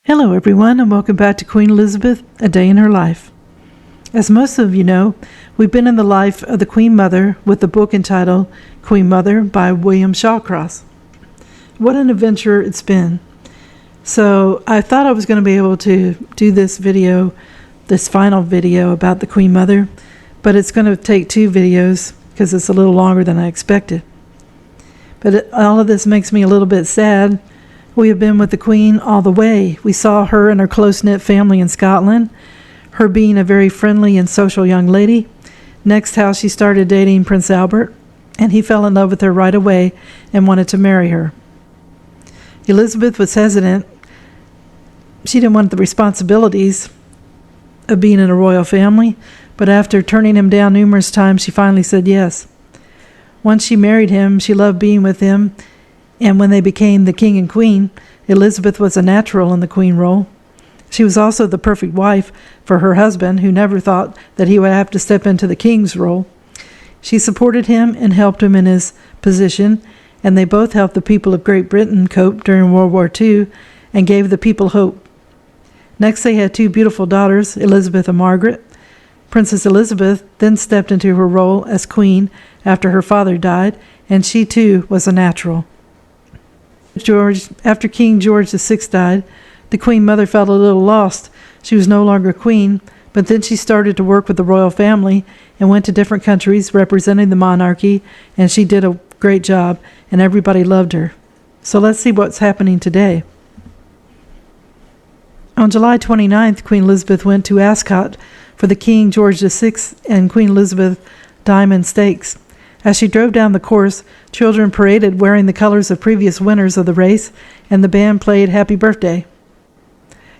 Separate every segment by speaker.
Speaker 1: Hello everyone, and welcome back to Queen Elizabeth, A Day in Her Life. As most of you know, we've been in the life of the Queen Mother with the book entitled Queen Mother by William Shawcross. What an adventure it's been. So I thought I was going to be able to do this final video about the Queen Mother, but it's going to take two videos because it's a little longer than I expected. But all of this makes me a little bit sad. We have been with the Queen all the way. We saw her and her close-knit family in Scotland, her being a very friendly and social young lady. Next, how she started dating Prince Albert, and he fell in love with her right away and wanted to marry her. Elizabeth was hesitant. She didn't want the responsibilities of being in a royal family, but after turning him down numerous times, she finally said yes. Once she married him, she loved being with him, and when they became the king and queen, Elizabeth was a natural in the queen role. She was also the perfect wife for her husband, who never thought that he would have to step into the king's role. She supported him and helped him in his position, and they both helped the people of Great Britain cope during World War II and gave the people hope. Next, they had two beautiful daughters, Elizabeth and Margaret. Princess Elizabeth then stepped into her role as queen after her father died, and she too was a natural. After King George VI died, the Queen Mother felt a little lost. She was no longer queen, but then she started to work with the royal family and went to different countries representing the monarchy, and she did a great job, and everybody loved her. So let's see what's happening today. On July 29th, Queen Elizabeth went to Ascot for the King George VI and Queen Elizabeth Diamond Stakes. As she drove down the course, children paraded wearing the colors of previous winners of the race, and the band played Happy Birthday.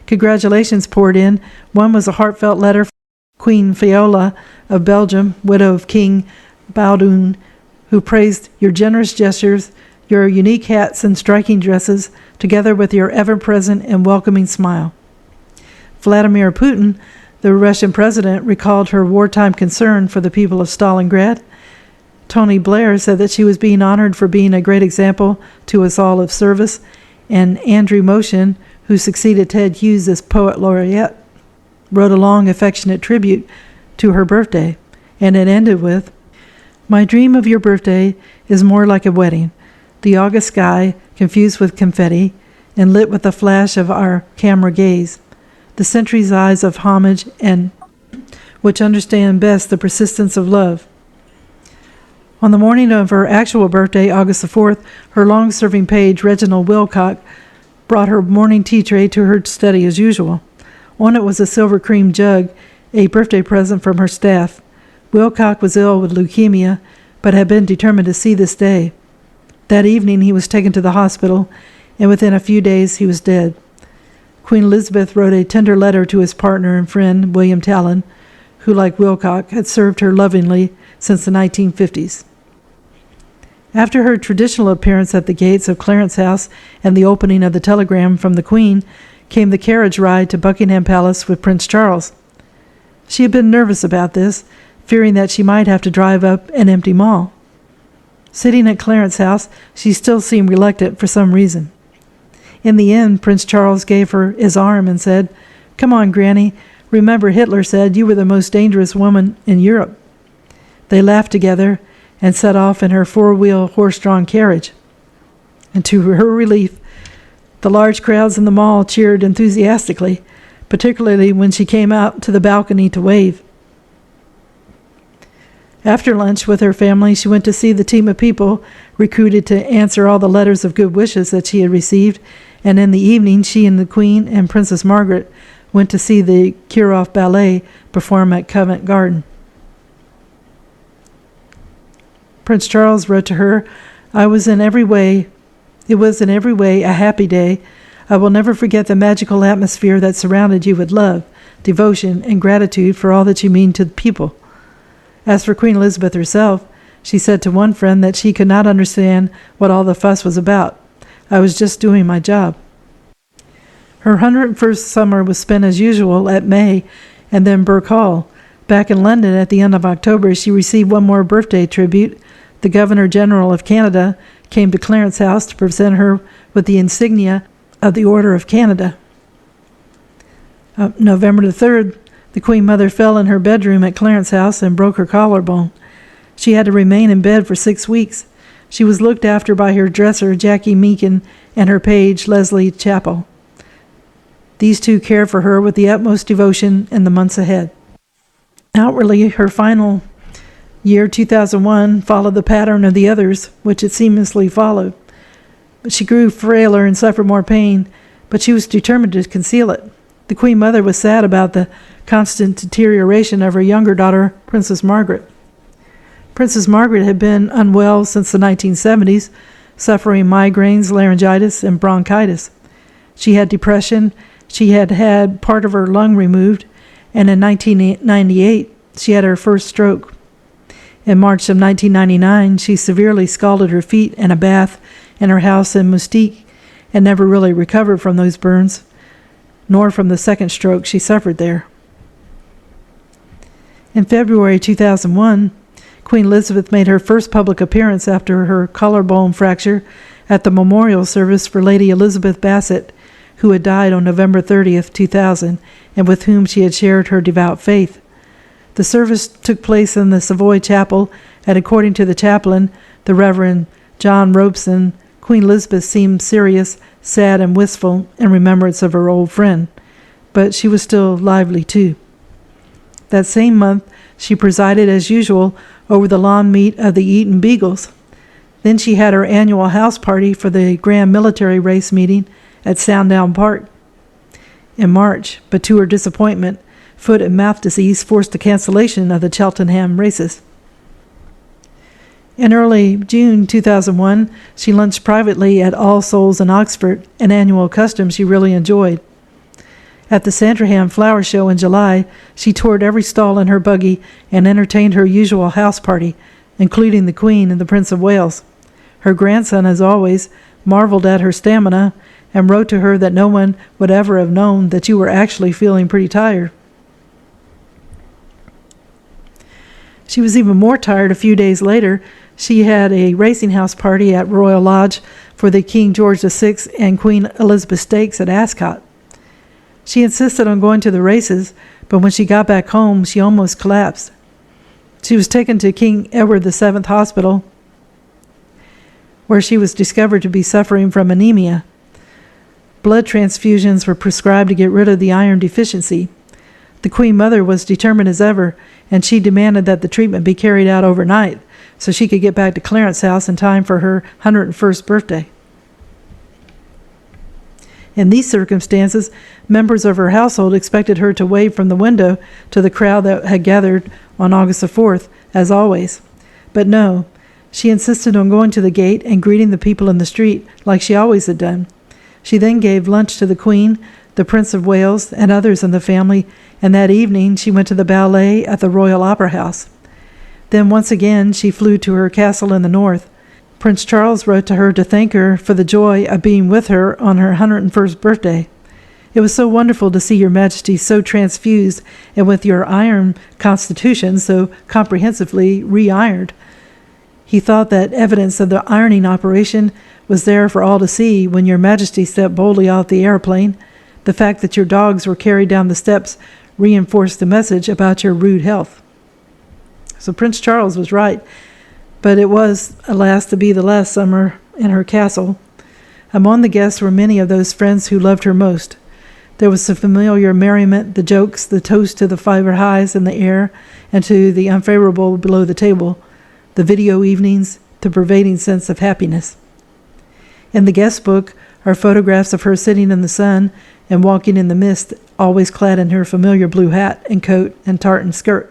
Speaker 1: Congratulations poured in. One was a heartfelt letter from Queen Fiola of Belgium, widow of King Baudouin, who praised your generous gestures, your unique hats and striking dresses, together with your ever-present and welcoming smile. Vladimir Putin, the Russian president, recalled her wartime concern for the people of Stalingrad. Tony Blair said that she was being honored for being a great example to us all of service, and Andrew Motion, who succeeded Ted Hughes as poet laureate, wrote a long, affectionate tribute to her birthday, and it ended with, "My dream of your birthday is more like a wedding, the August sky confused with confetti and lit with the flash of our camera gaze, the centuries' eyes of homage and which understand best the persistence of love." On the morning of her actual birthday, August the 4th, her long-serving page, Reginald Wilcock, brought her morning tea tray to her study as usual. On it was a silver cream jug, a birthday present from her staff. Wilcock was ill with leukemia, but had been determined to see this day. That evening he was taken to the hospital, and within a few days he was dead. Queen Elizabeth wrote a tender letter to his partner and friend, William Talon, who, like Wilcock, had served her lovingly since the 1950s. After her traditional appearance at the gates of Clarence House and the opening of the telegram from the Queen, came the carriage ride to Buckingham Palace with Prince Charles. She had been nervous about this, fearing that she might have to drive up an empty mall. Sitting at Clarence House, she still seemed reluctant for some reason. In the end, Prince Charles gave her his arm and said, "Come on, Granny. Remember Hitler said you were the most dangerous woman in Europe." They laughed together and set off in her four-wheel, horse-drawn carriage. And to her relief, the large crowds in the mall cheered enthusiastically, particularly when she came out to the balcony to wave. After lunch with her family, she went to see the team of people recruited to answer all the letters of good wishes that she had received, and in the evening she and the Queen and Princess Margaret went to see the Kirov Ballet perform at Covent Garden. Prince Charles wrote to her, It was in every way a happy day. I will never forget the magical atmosphere that surrounded you with love, devotion, and gratitude for all that you mean to the people." As for Queen Elizabeth herself, she said to one friend that she could not understand what all the fuss was about. "I was just doing my job." Her 101st summer was spent as usual at May and then Birk Hall. Back in London at the end of October, she received one more birthday tribute. The Governor-General of Canada came to Clarence House to present her with the insignia of the Order of Canada. November the 3rd, the Queen Mother fell in her bedroom at Clarence House and broke her collarbone. She had to remain in bed for 6 weeks. She was looked after by her dresser, Jackie Meakin, and her page, Leslie Chappell. These two cared for her with the utmost devotion in the months ahead. Outwardly, her final year, 2001, followed the pattern of the others, which it seamlessly followed. But she grew frailer and suffered more pain, but she was determined to conceal it. The Queen Mother was sad about the constant deterioration of her younger daughter, Princess Margaret. Princess Margaret had been unwell since the 1970s, suffering migraines, laryngitis, and bronchitis. She had depression, she had had part of her lung removed, and in 1998, she had her first stroke. In March of 1999, she severely scalded her feet in a bath in her house in Mustique and never really recovered from those burns, nor from the second stroke she suffered there. In February 2001, Queen Elizabeth made her first public appearance after her collarbone fracture at the memorial service for Lady Elizabeth Bassett, who had died on November 30th, 2000, and with whom she had shared her devout faith. The service took place in the Savoy Chapel, and according to the chaplain, the Reverend John Robeson, Queen Elizabeth seemed serious, sad, and wistful in remembrance of her old friend, but she was still lively too. That same month, she presided as usual over the lawn meet of the Eton Beagles. Then she had her annual house party for the Grand Military Race meeting at Sandown Park in March, but to her disappointment, foot and mouth disease forced a cancellation of the Cheltenham races. In early June 2001, she lunched privately at All Souls in Oxford, an annual custom she really enjoyed. At the Sandringham Flower Show in July, she toured every stall in her buggy and entertained her usual house party, including the Queen and the Prince of Wales. Her grandson, as always, marveled at her stamina and wrote to her that no one would ever have known that you were actually feeling pretty tired. She was even more tired a few days later. She had a racing house party at Royal Lodge for the King George VI and Queen Elizabeth Stakes at Ascot. She insisted on going to the races, but when she got back home, she almost collapsed. She was taken to King Edward VII Hospital, where she was discovered to be suffering from anemia. Blood transfusions were prescribed to get rid of the iron deficiency. The Queen Mother was determined as ever, and she demanded that the treatment be carried out overnight so she could get back to Clarence House in time for her 101st birthday. In these circumstances, members of her household expected her to wave from the window to the crowd that had gathered on August the 4th, as always. But no, she insisted on going to the gate and greeting the people in the street like she always had done. She then gave lunch to the Queen, the Prince of Wales, and others in the family, and that evening she went to the ballet at the Royal Opera House. Then once again she flew to her castle in the north. Prince Charles wrote to her to thank her for the joy of being with her on her 101st birthday. It was so wonderful to see your Majesty so transfused and with your iron constitution so comprehensively re-ironed. He thought that evidence of the ironing operation was there for all to see when your Majesty stepped boldly off the airplane. The fact that your dogs were carried down the steps reinforced the message about your rude health. So Prince Charles was right, but it was, alas, to be the last summer in her castle. Among the guests were many of those friends who loved her most. There was the familiar merriment, the jokes, the toast to the fiber highs in the air and to the unfavorable below the table, the video evenings, the pervading sense of happiness. In the guest book are photographs of her sitting in the sun and walking in the mist, always clad in her familiar blue hat and coat and tartan skirt.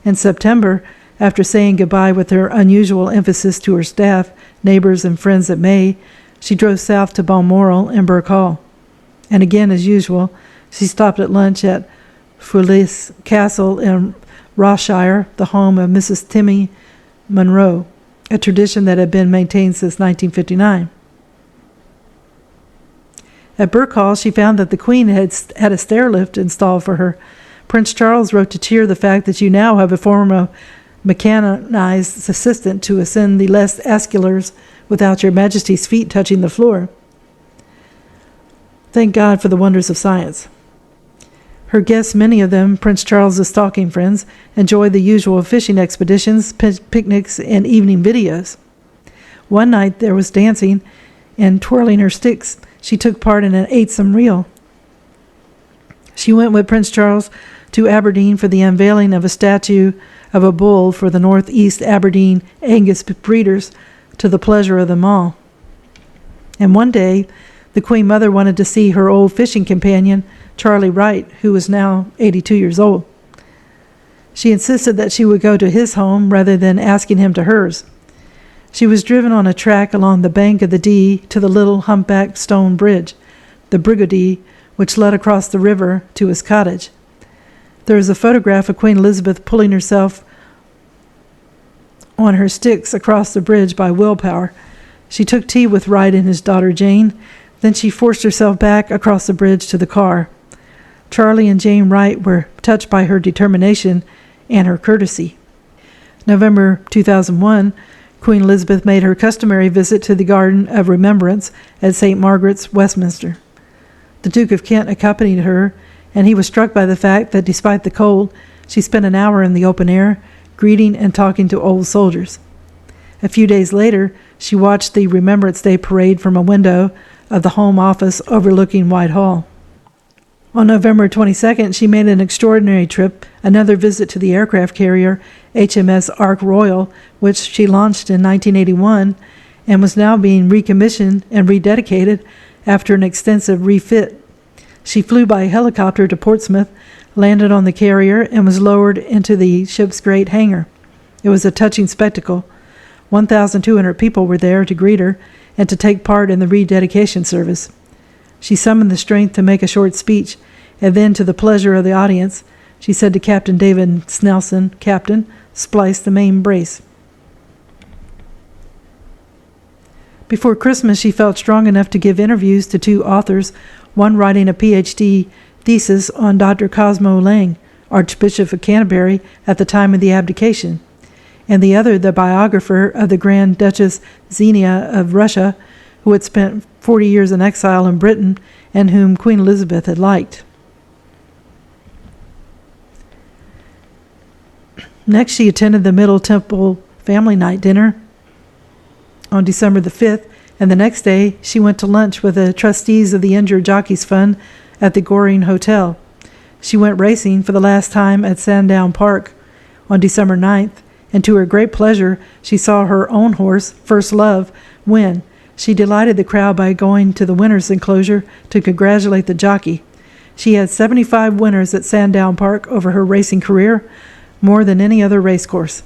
Speaker 1: In September, after saying goodbye with her unusual emphasis to her staff, neighbors, and friends at May, she drove south to Balmoral and Burke Hall. And again, as usual, she stopped at lunch at Foulis Castle in Rossshire, the home of Mrs. Timmy Munro, a tradition that had been maintained since 1959. At Burke Hall, she found that the Queen had a stair lift installed for her. Prince Charles wrote to cheer the fact that you now have a former mechanized assistant to ascend the less escalators without your Majesty's feet touching the floor. Thank God for the wonders of science. Her guests, many of them Prince Charles's stalking friends, enjoyed the usual fishing expeditions, picnics, and evening videos. One night there was dancing, and twirling her sticks, she took part in an eightsome reel. She went with Prince Charles to Aberdeen for the unveiling of a statue of a bull for the Northeast Aberdeen Angus breeders, to the pleasure of them all. And one day, the Queen Mother wanted to see her old fishing companion, Charlie Wright, who was now 82 years old. She insisted that she would go to his home rather than asking him to hers. She was driven on a track along the bank of the Dee to the little humpbacked stone bridge, the Brigody, which led across the river to his cottage. There is a photograph of Queen Elizabeth pulling herself on her sticks across the bridge by willpower. She took tea with Wright and his daughter Jane. Then she forced herself back across the bridge to the car. Charlie and Jane Wright were touched by her determination and her courtesy. November 2001, Queen Elizabeth made her customary visit to the Garden of Remembrance at St. Margaret's, Westminster. The Duke of Kent accompanied her, and he was struck by the fact that despite the cold, she spent an hour in the open air, greeting and talking to old soldiers. A few days later, she watched the Remembrance Day parade from a window of the Home Office overlooking Whitehall. On November 22nd, she made an extraordinary trip, another visit to the aircraft carrier HMS Ark Royal, which she launched in 1981 and was now being recommissioned and rededicated after an extensive refit. She flew by helicopter to Portsmouth, landed on the carrier, and was lowered into the ship's great hangar. It was a touching spectacle. 1,200 people were there to greet her and to take part in the rededication service. She summoned the strength to make a short speech, and then, to the pleasure of the audience, she said to Captain David Snelson, "Captain, splice the main brace." Before Christmas, she felt strong enough to give interviews to two authors, one writing a Ph.D. thesis on Dr. Cosmo Lang, Archbishop of Canterbury at the time of the abdication, and the other the biographer of the Grand Duchess Xenia of Russia, who had spent 40 years in exile in Britain and whom Queen Elizabeth had liked. Next, she attended the Middle Temple Family Night dinner on December the 5th, and the next day she went to lunch with the trustees of the Injured Jockeys Fund at the Goring Hotel. She went racing for the last time at Sandown Park on December 9th, and to her great pleasure, she saw her own horse, First Love, win. She delighted the crowd by going to the winner's enclosure to congratulate the jockey. She had 75 winners at Sandown Park over her racing career, more than any other racecourse.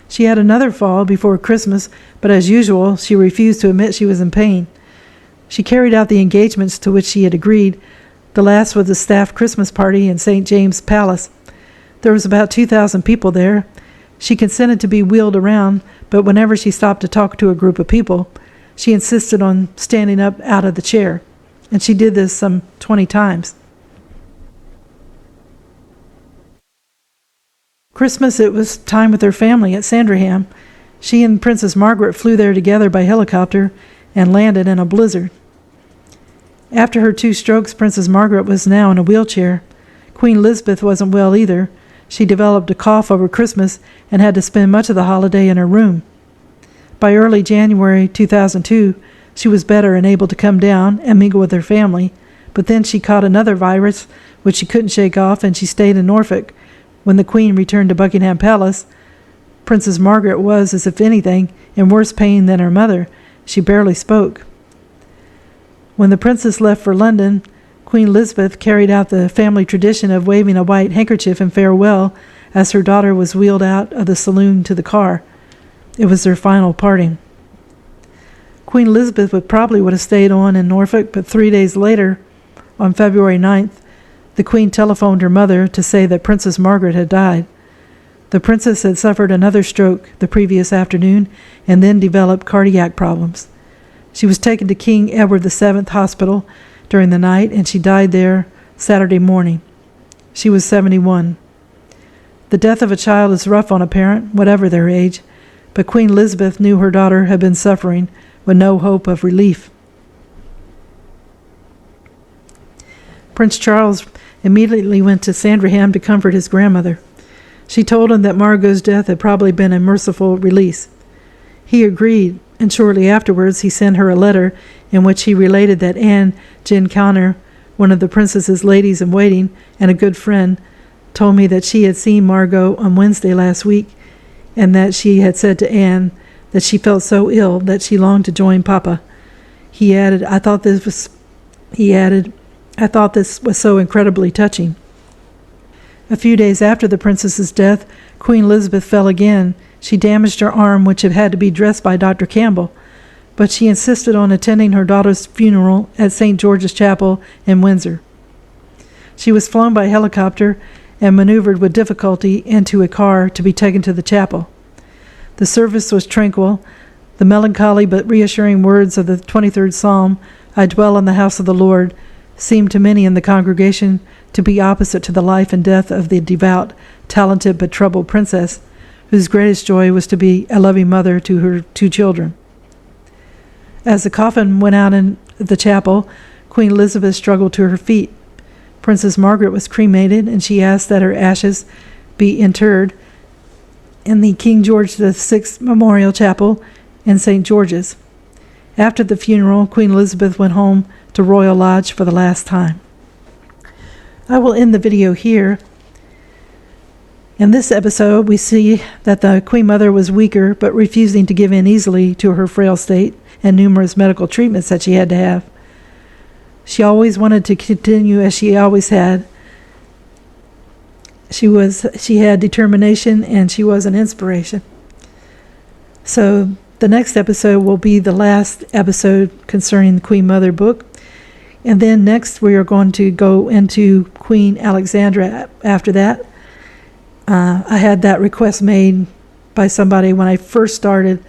Speaker 1: She had another fall before Christmas, but as usual, she refused to admit she was in pain. She carried out the engagements to which she had agreed. The last was the staff Christmas party in St. James's Palace. There was about 2,000 people there. She consented to be wheeled around, but whenever she stopped to talk to a group of people, she insisted on standing up out of the chair, and she did this some 20 times. Christmas, it was time with her family at Sandringham. She and Princess Margaret flew there together by helicopter and landed in a blizzard. After her 2 strokes, Princess Margaret was now in a wheelchair. Queen Elizabeth wasn't well either. She developed a cough over Christmas and had to spend much of the holiday in her room. By early January 2002, she was better and able to come down and mingle with her family, but then she caught another virus which she couldn't shake off, and she stayed in Norfolk. When the Queen returned to Buckingham Palace, Princess Margaret was, as if anything, in worse pain than her mother. She barely spoke. When the princess left for London, Queen Elizabeth carried out the family tradition of waving a white handkerchief in farewell as her daughter was wheeled out of the saloon to the car. It was their final parting. Queen Elizabeth would have stayed on in Norfolk, but 3 days later, on February 9th, the Queen telephoned her mother to say that Princess Margaret had died. The princess had suffered another stroke the previous afternoon and then developed cardiac problems. She was taken to King Edward VII Hospital during the night, and she died there Saturday morning. She was 71. The death of a child is rough on a parent, whatever their age, but Queen Elizabeth knew her daughter had been suffering with no hope of relief. Prince Charles immediately went to Sandringham to comfort his grandmother. She told him that Margot's death had probably been a merciful release. He agreed, and shortly afterwards he sent her a letter in which he related that Anne Glencairn, one of the princess's ladies-in-waiting and a good friend, told me that she had seen Margot on Wednesday last week, and that she had said to Anne that she felt so ill that she longed to join Papa. He added, I thought this was so incredibly touching. A few days after the princess's death, Queen Elizabeth fell again. She damaged her arm, which had had to be dressed by Dr. Campbell, but she insisted on attending her daughter's funeral at St. George's Chapel in Windsor. She was flown by helicopter and maneuvered with difficulty into a car to be taken to the chapel. The service was tranquil. The melancholy but reassuring words of the 23rd Psalm, I dwell in the house of the Lord, seemed to many in the congregation to be opposite to the life and death of the devout, talented but troubled princess, whose greatest joy was to be a loving mother to her 2 children. As the coffin went out in the chapel, Queen Elizabeth struggled to her feet. Princess Margaret was cremated, and she asked that her ashes be interred in the King George VI Memorial Chapel in St. George's. After the funeral, Queen Elizabeth went home to Royal Lodge for the last time. I will end the video here. In this episode, we see that the Queen Mother was weaker, but refusing to give in easily to her frail state and numerous medical treatments that she had to have. She always wanted to continue as she always had. She had determination, and she was an inspiration. So the next episode will be the last episode concerning the Queen Mother book. And then next we are going to go into Queen Alexandra after that. I had that request made by somebody when I first started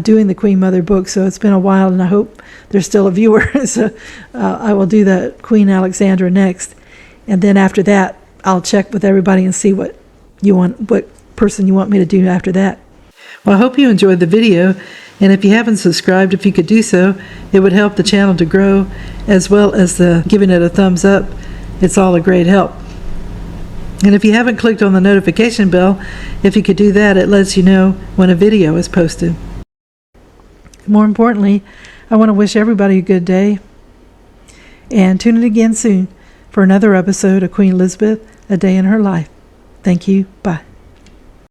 Speaker 1: doing the Queen Mother book, so it's been a while, and I hope there's still a viewer. So I will do the Queen Alexandra next. And then after that, I'll check with everybody and see what person you want me to do after that. Well, I hope you enjoyed the video, and if you haven't subscribed, if you could do so, it would help the channel to grow, as well as giving it a thumbs up. It's all a great help. And if you haven't clicked on the notification bell, if you could do that, it lets you know when a video is posted. More importantly, I want to wish everybody a good day, and tune in again soon for another episode of Queen Elizabeth, A Day in Her Life. Thank you. Bye.